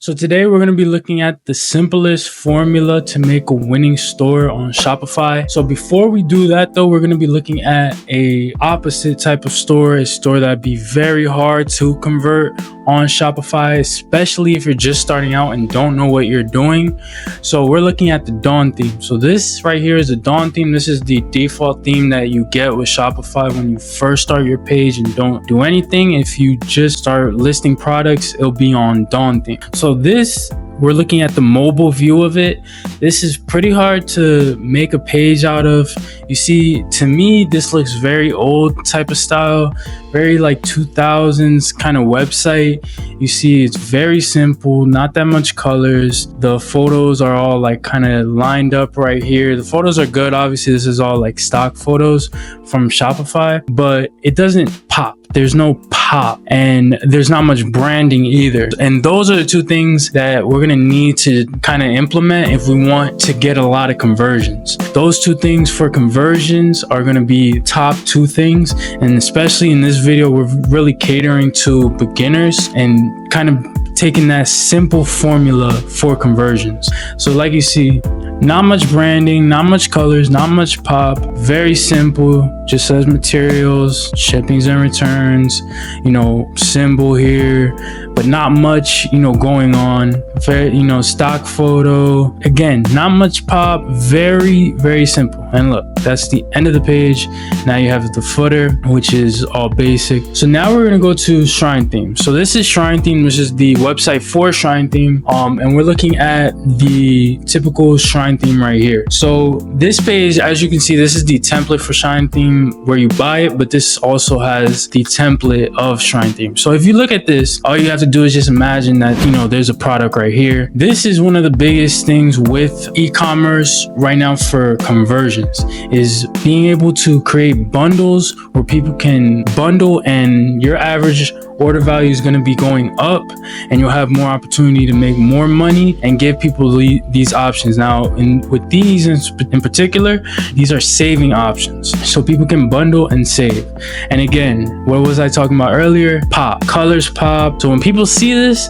So today we're going to be looking at the simplest formula to make a winning store on Shopify. So before we do that though, we're going to be looking at a opposite type of store, a store that'd be very hard to convert on Shopify, especially if you're just starting out and don't know what you're doing. So we're looking at the Dawn theme. So this right here is the Dawn theme. This is the default theme that you get with Shopify when you first start your page and don't do anything. If you just start listing products, it'll be on Dawn theme. So this, we're looking at the mobile view of it. This is pretty hard to make a page out of. You see, to me, this looks very old type of style, very like 2000s kind of website. You see, it's very simple, not that much colors. The photos are all like kind of lined up right here. The photos are good. Obviously, this is all like stock photos from Shopify, but it doesn't pop. There's no pop and there's not much branding either. And those are the two things that we're going to need to kind of implement if we want to get a lot of conversions. Those two things for conversions are going to be top two things. And especially in this video, we're really catering to beginners and kind of taking that simple formula for conversions. So like you see, not much branding, not much colors, not much pop, very simple, just says materials, shippings and returns, symbol here, but not much, going on. Very, stock photo. Again, not much pop, very, very simple. And look, that's the end of the page. Now you have the footer, which is all basic. So now we're gonna go to Shrine Theme. So this is Shrine Theme, which is the website for Shrine Theme. And we're looking at the typical Shrine Theme right here. So this page, as you can see, this is the template for Shrine Theme where you buy it, but this also has the template of Shrine Theme. So if you look at this, all you have to do is just imagine that, there's a product right here. This is one of the biggest things with e-commerce right now for conversions, is being able to create bundles where people can bundle and your average order value is going to be going up and you'll have more opportunity to make more money and give people these options. Now, with these in particular, these are saving options. So people can bundle and save. And again, what was I talking about earlier? Pop. Colors pop. So when people see this,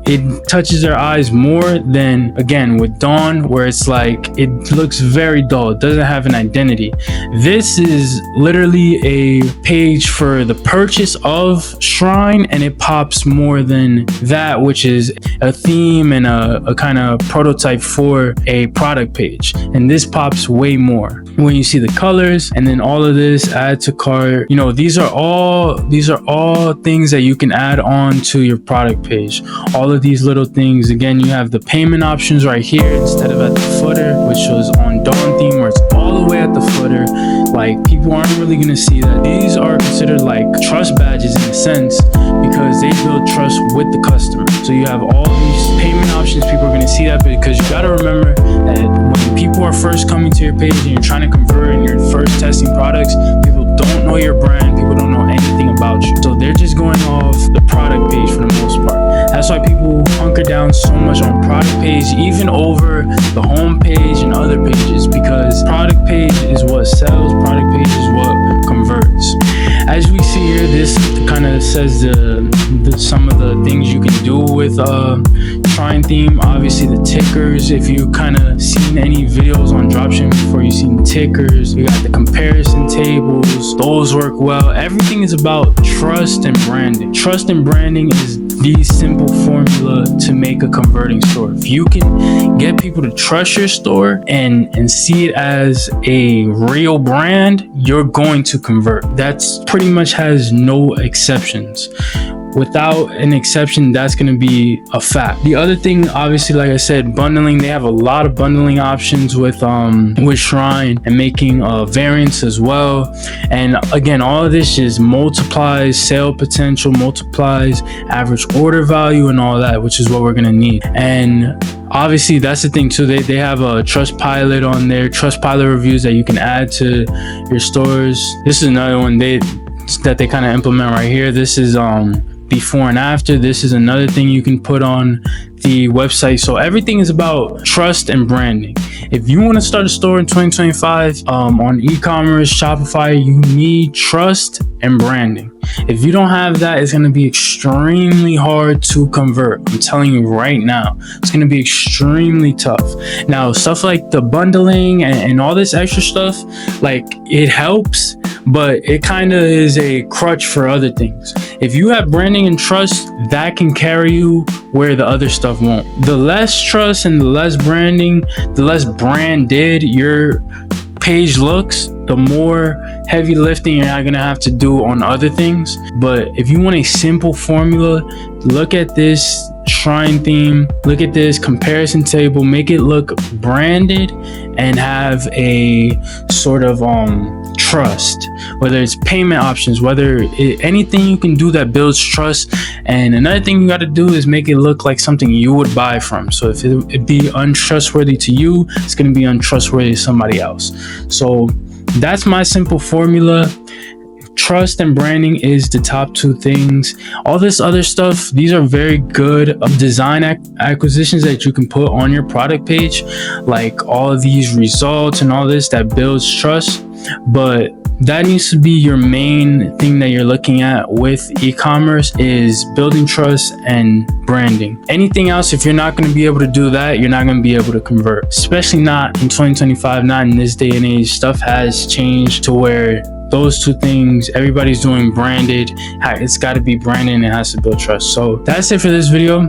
it touches their eyes more than, again, with Dawn, where it's like, it looks very dull. It doesn't have an identity. This is literally a page for the purchase of Shrine, and it pops more than that, which is a theme and a kind of prototype for a product page. And this pops way more when you see the colors. And then all of this, add to cart, these are all things that you can add on to your product page. All of these little things. Again, you have the payment options right here instead of at the footer, which was on Dawn theme where it's all the way at the footer. Like, people aren't really gonna see that. These are considered like trust badges in a sense, because they build trust with the customer. So you have all these payment options. People are gonna see that, because you gotta remember that when people are first coming to your page and you're trying to convert and you're first testing products, people don't know your brand, people don't know anything about you. So they're just going off the product page for the most part. That's why people hunker down so much on product page, even over the home page and other pages, because product page is what sells, product page is what converts. As we see here, this kind of says some of the things you can do with Shrine Theme. Obviously the tickers, if you kind of seen any videos on dropshipping before, you've seen tickers. You got the comparison tables, those work well. Everything is about trust and branding. Trust and branding is the simple formula to make a converting store. If you can get people to trust your store and see it as a real brand, you're going to convert. That's pretty much has no exceptions. Without an exception, that's going to be a fact. The other thing, obviously, like I said, bundling. They have a lot of bundling options with Shrine, and making variants as well. And again, all of this just multiplies sale potential, multiplies average order value, and all that, which is what we're going to need. And obviously, that's the thing too. They have a Trustpilot on there, Trustpilot reviews that you can add to your stores. This is another one that they kind of implement right here. This is before and after. This is another thing you can put on the website. So everything is about trust and branding. If you want to start a store in 2025 on e-commerce, Shopify, you need trust and branding. If you don't have that, it's going to be extremely hard to convert. I'm telling you right now, it's going to be extremely tough. Now, stuff like the bundling and all this extra stuff, like, it helps, but it kind of is a crutch for other things. If you have branding and trust, that can carry you where the other stuff won't. The less trust and the less branding, the less branded your page looks, the more heavy lifting you're not gonna have to do on other things. But if you want a simple formula, look at this shrine theme, look at this comparison table, make it look branded and have a sort of trust, whether it's payment options, anything you can do that builds trust. And another thing you got to do is make it look like something you would buy from. So if it be untrustworthy to you, it's going to be untrustworthy to somebody else. So that's my simple formula. Trust and branding is the top two things. All this other stuff, these are very good design acquisitions that you can put on your product page, like all of these results and all this that builds trust. But that needs to be your main thing that you're looking at with e-commerce, is building trust and branding. Anything else, if you're not going to be able to do that, you're not going to be able to convert, especially not in 2025, not in this day and age. Stuff has changed to where those two things, everybody's doing branded. It's got to be branded and it has to build trust. So that's it for this video.